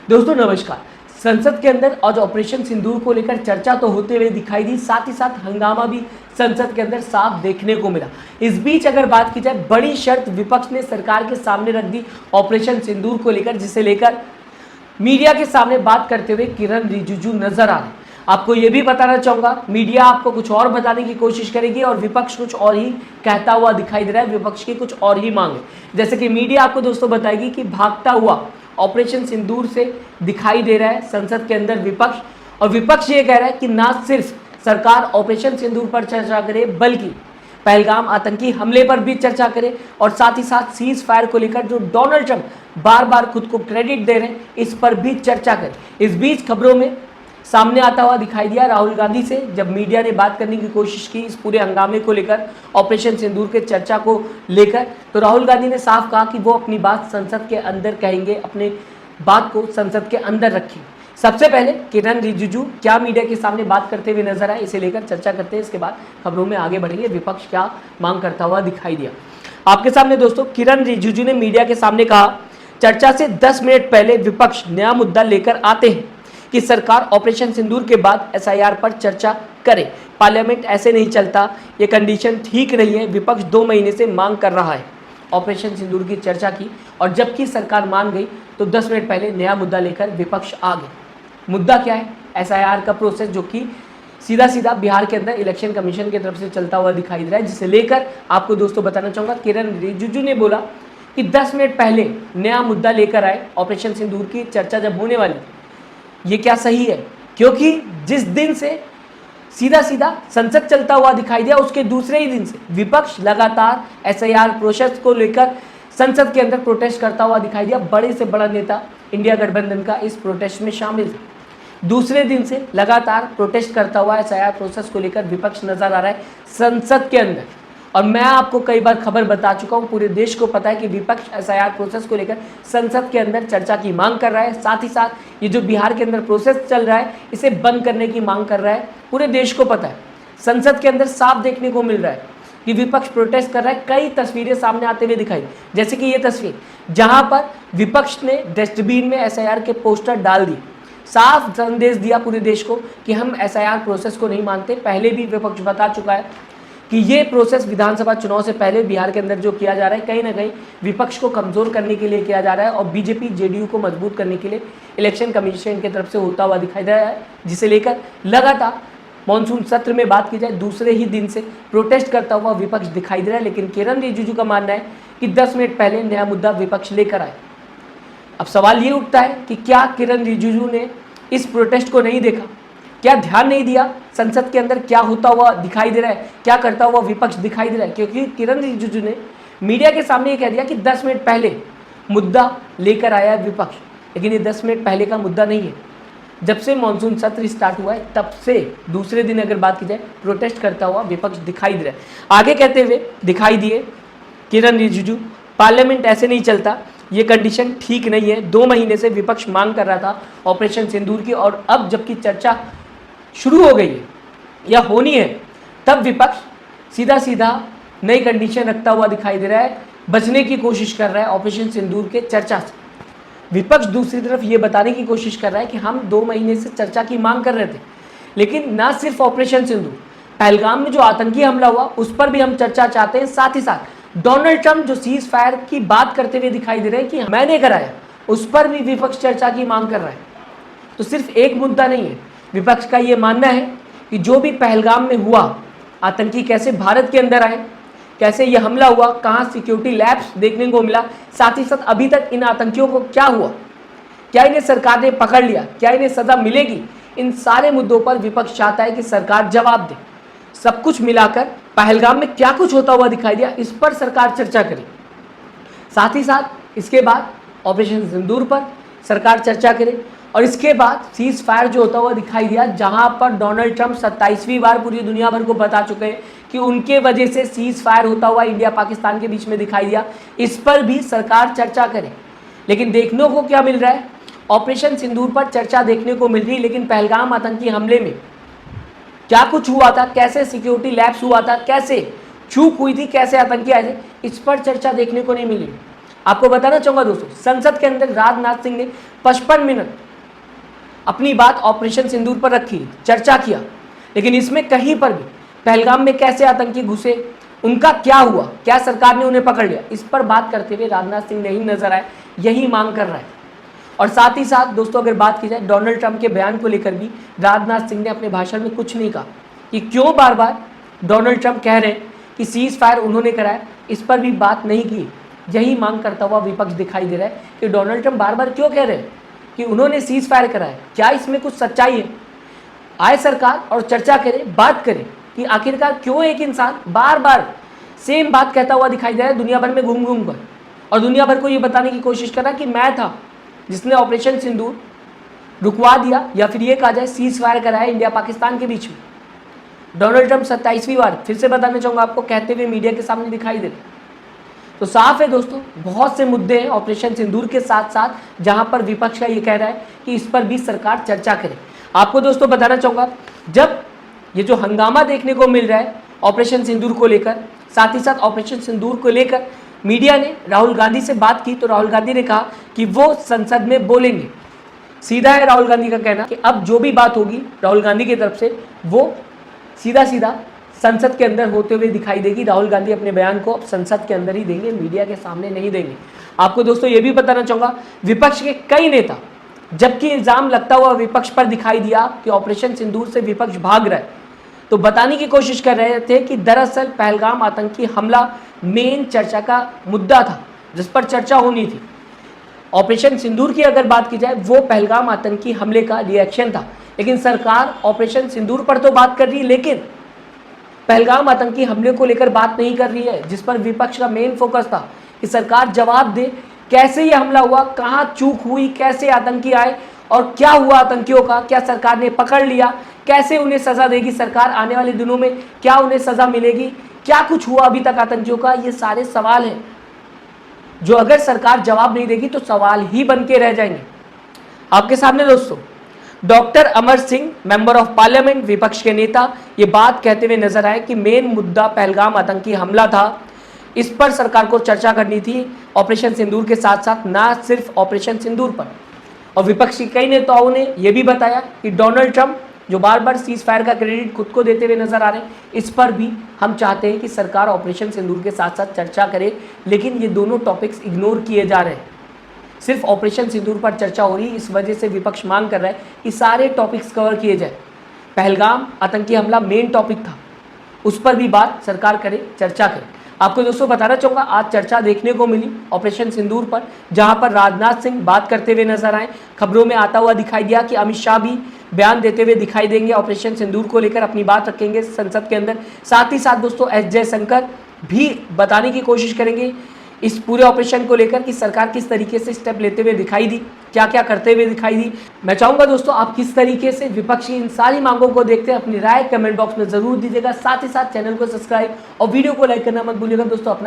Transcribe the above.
दोस्तों नमस्कार। संसद के अंदर आज ऑपरेशन सिंदूर को लेकर चर्चा तो होते हुए दिखाई दी, साथ ही साथ हंगामा भी संसद के अंदर साफ देखने को मिला। इस बीच अगर बात की जाए, बड़ी शर्त विपक्ष ने सरकार के सामने रख दी ऑपरेशन सिंदूर को लेकर, जिसे लेकर मीडिया के सामने बात करते हुए किरण रिजिजू नजर आ रहे। आपको ये भी बताना चाहूंगा, मीडिया आपको कुछ और बताने की कोशिश करेगी और विपक्ष कुछ और ही कहता हुआ दिखाई दे रहा है। विपक्ष की कुछ और ही मांग है, जैसे कि मीडिया आपको दोस्तों बताएगी कि भागता हुआ ऑपरेशन सिंदूर से दिखाई दे रहा है संसद के अंदर विपक्ष। और विपक्ष ये कह रहा है कि ना सिर्फ सरकार ऑपरेशन सिंदूर पर चर्चा करे, बल्कि पहलगाम आतंकी हमले पर भी चर्चा करे और साथ ही साथ सीज फायर को लेकर जो डोनाल्ड ट्रंप बार बार खुद को क्रेडिट दे रहे हैं, इस पर भी चर्चा करे। इस बीच खबरों में सामने आता हुआ दिखाई दिया राहुल गांधी से, जब मीडिया ने बात करने की कोशिश की इस पूरे हंगामे को लेकर, ऑपरेशन सिंदूर के चर्चा को लेकर, तो राहुल गांधी ने साफ कहा कि वो अपनी बात संसद के अंदर कहेंगे, अपने बात को संसद के अंदर रखेंगे। सबसे पहले किरण रिजिजू क्या मीडिया के सामने बात करते हुए नजर आए, इसे लेकर चर्चा करते हैं। इसके बाद खबरों में आगे बढ़ेंगे, विपक्ष क्या मांग करता हुआ दिखाई दिया आपके सामने। दोस्तों किरण रिजिजू ने मीडिया के सामने कहा, चर्चा से 10 मिनट पहले विपक्ष नया मुद्दा लेकर आते हैं कि सरकार ऑपरेशन सिंदूर के बाद एसआईआर पर चर्चा करे। पार्लियामेंट ऐसे नहीं चलता, ये कंडीशन ठीक नहीं है। विपक्ष 2 महीने से मांग कर रहा है ऑपरेशन सिंदूर की चर्चा की, और जबकि सरकार मान गई तो 10 मिनट पहले नया मुद्दा लेकर विपक्ष आ गए। मुद्दा क्या है? एसआईआर का प्रोसेस, जो कि सीधा सीधा बिहार के अंदर इलेक्शन कमीशन की तरफ से चलता हुआ दिखाई दे रहा है, जिसे लेकर आपको दोस्तों बताना चाहूँगा। किरण रिजिजू ने बोला कि 10 मिनट पहले नया मुद्दा लेकर आए, ऑपरेशन सिंदूर की चर्चा जब होने वाली थी, ये क्या सही है? क्योंकि जिस दिन से सीधा सीधा संसद चलता हुआ दिखाई दिया, उसके दूसरे ही दिन से विपक्ष लगातार एसआईआर प्रोसेस को लेकर संसद के अंदर प्रोटेस्ट करता हुआ दिखाई दिया। बड़े से बड़ा नेता इंडिया गठबंधन का इस प्रोटेस्ट में शामिल था। दूसरे दिन से लगातार प्रोटेस्ट करता हुआ एसआईआर प्रोसेस को लेकर विपक्ष नजर आ रहा है संसद के अंदर। और मैं आपको कई बार खबर बता चुका हूं, पूरे देश को पता है कि विपक्ष एसआईआर प्रोसेस को लेकर संसद के अंदर चर्चा की मांग कर रहा है। साथ ही साथ ये जो बिहार के अंदर प्रोसेस चल रहा है, इसे बंद करने की मांग कर रहा है। पूरे देश को पता है, संसद के अंदर साफ देखने को मिल रहा है कि विपक्ष प्रोटेस्ट कर रहा है। कई तस्वीरें सामने आते हुए दिखाई, जैसे कि ये तस्वीर जहां पर विपक्ष ने डस्टबिन में एसआईआर के पोस्टर डाल दिए, साफ संदेश दिया पूरे देश को कि हम एसआईआर प्रोसेस को नहीं मानते। पहले भी विपक्ष बता चुका है कि ये प्रोसेस विधानसभा चुनाव से पहले बिहार के अंदर जो किया जा रहा है, कहीं ना कहीं विपक्ष को कमजोर करने के लिए किया जा रहा है और बीजेपी जेडीयू को मजबूत करने के लिए इलेक्शन कमीशन की तरफ से होता हुआ दिखाई दे रहा है, जिसे लेकर लगातार मानसून सत्र में बात की जाए, दूसरे ही दिन से प्रोटेस्ट करता हुआ विपक्ष दिखाई दे रहा है। लेकिन किरण रिजिजू का मानना है कि 10 मिनट पहले नया मुद्दा विपक्ष लेकर आए। अब सवाल ये उठता है कि क्या किरण रिजिजू ने इस प्रोटेस्ट को नहीं देखा? क्या ध्यान नहीं दिया संसद के अंदर क्या होता हुआ दिखाई दे रहा है, क्या करता हुआ विपक्ष दिखाई दे रहा है? क्योंकि किरण रिजिजू ने मीडिया के सामने ये कह दिया कि 10 मिनट पहले मुद्दा लेकर आया है विपक्ष, लेकिन ये 10 मिनट पहले का मुद्दा नहीं है। जब से मानसून सत्र स्टार्ट हुआ है, तब से दूसरे दिन अगर बात की जाए, प्रोटेस्ट करता हुआ विपक्ष दिखाई दे रहा है। आगे कहते हुए दिखाई दिए किरण रिजिजू, पार्लियामेंट ऐसे नहीं चलता, ये कंडीशन ठीक नहीं है। 2 महीने से विपक्ष मांग कर रहा था ऑपरेशन सिंदूर की, और अब जबकि चर्चा शुरू हो गई है या होनी है, तब विपक्ष सीधा सीधा नई कंडीशन रखता हुआ दिखाई दे रहा है, बचने की कोशिश कर रहा है ऑपरेशन सिंदूर के चर्चा से। विपक्ष दूसरी तरफ ये बताने की कोशिश कर रहा है कि हम 2 महीने से चर्चा की मांग कर रहे थे, लेकिन ना सिर्फ ऑपरेशन सिंदूर, पहलगाम में जो आतंकी हमला हुआ उस पर भी हम चर्चा चाहते हैं। साथ ही साथ डोनाल्ड ट्रंप जो सीज फायर की बात करते हुए दिखाई दे रहे हैं कि मैंने कराया, उस पर भी विपक्ष चर्चा की मांग कर रहा है। तो सिर्फ एक मुद्दा नहीं है, विपक्ष का ये मानना है कि जो भी पहलगाम में हुआ, आतंकी कैसे भारत के अंदर आए, कैसे ये हमला हुआ, कहाँ सिक्योरिटी लैब्स देखने को मिला, साथ ही साथ अभी तक इन आतंकियों को क्या हुआ, क्या इन्हें सरकार ने पकड़ लिया, क्या इन्हें सजा मिलेगी, इन सारे मुद्दों पर विपक्ष चाहता है कि सरकार जवाब दे। सब कुछ मिलाकर पहलगाम में क्या कुछ होता हुआ दिखाई दिया, इस पर सरकार चर्चा करे। साथ ही साथ इसके बाद ऑपरेशन सिंदूर पर सरकार चर्चा करे, और इसके बाद सीज फायर जो होता हुआ दिखाई दिया, जहां पर डोनाल्ड ट्रंप 27वीं बार पूरी दुनिया भर को बता चुके हैं कि उनके वजह से सीज फायर होता हुआ इंडिया पाकिस्तान के बीच में दिखाई दिया, इस पर भी सरकार चर्चा करे। लेकिन देखने को क्या मिल रहा है, ऑपरेशन सिंदूर पर चर्चा देखने को मिल रही है, लेकिन पहलगाम आतंकी हमले में क्या कुछ हुआ था, कैसे सिक्योरिटी लैप्स हुआ था, कैसे चूक हुई थी, कैसे आतंकी आए थे, इस पर चर्चा देखने को नहीं मिली। आपको बताना चाहूंगा दोस्तों, संसद के अंदर राजनाथ सिंह ने 55 मिनट अपनी बात ऑपरेशन सिंदूर पर रखी, चर्चा किया, लेकिन इसमें कहीं पर भी पहलगाम में कैसे आतंकी घुसे, उनका क्या हुआ, क्या सरकार ने उन्हें पकड़ लिया, इस पर बात करते हुए राजनाथ सिंह नहीं नजर आए, यही मांग कर रहा है। और साथ ही साथ दोस्तों अगर बात की जाए डोनाल्ड ट्रंप के बयान को लेकर भी राजनाथ सिंह ने अपने भाषण में कुछ नहीं कहा कि क्यों बार बार डोनाल्ड ट्रंप कह रहे हैं कि सीज फायर उन्होंने कराया, इस पर भी बात नहीं की। यही मांग करता हुआ विपक्ष दिखाई दे रहा है कि डोनाल्ड ट्रंप बार बार क्यों कह रहे हैं कि उन्होंने सीज फायर कराया, क्या इसमें कुछ सच्चाई है। आए सरकार और चर्चा करे, बात करे कि आखिरकार क्यों एक इंसान बार बार सेम बात कहता हुआ दिखाई दे रहा है दुनिया भर में घूम घूम कर, और दुनिया भर को ये बताने की कोशिश कर रहा है कि मैं था जिसने ऑपरेशन सिंदूर रुकवा दिया, या फिर ये कहा जाए सीज फायर कराया इंडिया पाकिस्तान के बीच में। डोनाल्ड ट्रंप 27वीं बार फिर से बताना चाहूँगा आपको कहते हुए मीडिया के सामने दिखाई दे रहे। तो साफ है दोस्तों, बहुत से मुद्दे हैं ऑपरेशन सिंदूर के साथ साथ जहां पर विपक्ष का ये कह रहा है कि इस पर भी सरकार चर्चा करे। आपको दोस्तों बताना चाहूँगा, जब ये जो हंगामा देखने को मिल रहा है ऑपरेशन सिंदूर को लेकर, साथ ही साथ ऑपरेशन सिंदूर को लेकर मीडिया ने राहुल गांधी से बात की, तो राहुल गांधी ने कहा कि वो संसद में बोलेंगे। सीधा है राहुल गांधी का कहना कि अब जो भी बात होगी राहुल गांधी की तरफ से वो सीधा सीधा संसद के अंदर होते हुए दिखाई देगी। राहुल गांधी अपने बयान को अब संसद के अंदर ही देंगे, मीडिया के सामने नहीं देंगे। आपको दोस्तों ये भी बताना चाहूँगा, विपक्ष के कई नेता जबकि इल्ज़ाम लगता हुआ विपक्ष पर दिखाई दिया कि ऑपरेशन सिंदूर से विपक्ष भाग रहा है, तो बताने की कोशिश कर रहे थे कि दरअसल पहलगाम आतंकी हमला मेन चर्चा का मुद्दा था जिस पर चर्चा होनी थी। ऑपरेशन सिंदूर की अगर बात की जाए वो पहलगाम आतंकी हमले का रिएक्शन था, लेकिन सरकार ऑपरेशन सिंदूर पर तो बात कर रही है लेकिन पहलगाम आतंकी हमले को लेकर बात नहीं कर रही है, जिस पर विपक्ष का मेन फोकस था कि सरकार जवाब दे कैसे ये हमला हुआ, कहाँ चूक हुई, कैसे आतंकी आए और क्या हुआ आतंकियों का, क्या सरकार ने पकड़ लिया, कैसे उन्हें सजा देगी सरकार, आने वाले दिनों में क्या उन्हें सजा मिलेगी, क्या कुछ हुआ अभी तक आतंकियों का। ये सारे सवाल हैं जो अगर सरकार जवाब नहीं देगी तो सवाल ही बन के रह जाएंगे। आपके सामने दोस्तों doctor Amar Singh member of parliament विपक्ष के नेता ये बात कहते हुए नजर आए कि मेन मुद्दा पहलगाम आतंकी हमला था, इस पर सरकार को चर्चा करनी थी ऑपरेशन सिंदूर के साथ साथ, ना सिर्फ ऑपरेशन सिंदूर पर। और विपक्ष के कई नेताओं ने यह भी बताया कि डोनाल्ड ट्रंप जो बार बार सीज फायर का क्रेडिट खुद को देते हुए नजर आ रहे हैं, इस पर भी हम चाहते हैं कि सरकार ऑपरेशन सिंदूर के साथ साथ चर्चा करे, लेकिन ये दोनों टॉपिक्स इग्नोर किए जा रहे हैं। सिर्फ ऑपरेशन सिंदूर पर चर्चा हो रही है, इस वजह से विपक्ष मांग कर रहा है कि सारे टॉपिक्स कवर किए जाए। पहलगाम आतंकी हमला मेन टॉपिक था, उस पर भी बात सरकार करे, चर्चा करे। आपको दोस्तों बताना चाहूँगा आज चर्चा देखने को मिली ऑपरेशन सिंदूर पर, जहां पर राजनाथ सिंह बात करते हुए नजर आए। खबरों में आता हुआ दिखाई दिया कि अमित शाह भी बयान देते हुए दिखाई देंगे, ऑपरेशन सिंदूर को लेकर अपनी बात रखेंगे संसद के अंदर। साथ ही साथ दोस्तों एस जयशंकर भी बताने की कोशिश करेंगे इस पूरे ऑपरेशन को लेकर कि सरकार किस तरीके से स्टेप लेते हुए दिखाई दी, क्या क्या करते हुए दिखाई दी। मैं चाहूँगा दोस्तों आप किस तरीके से विपक्ष की इन सारी मांगों को देखते हैं, अपनी राय कमेंट बॉक्स में जरूर दीजिएगा। साथ ही साथ चैनल को सब्सक्राइब और वीडियो को लाइक करना मत भूलिएगा दोस्तों। अपना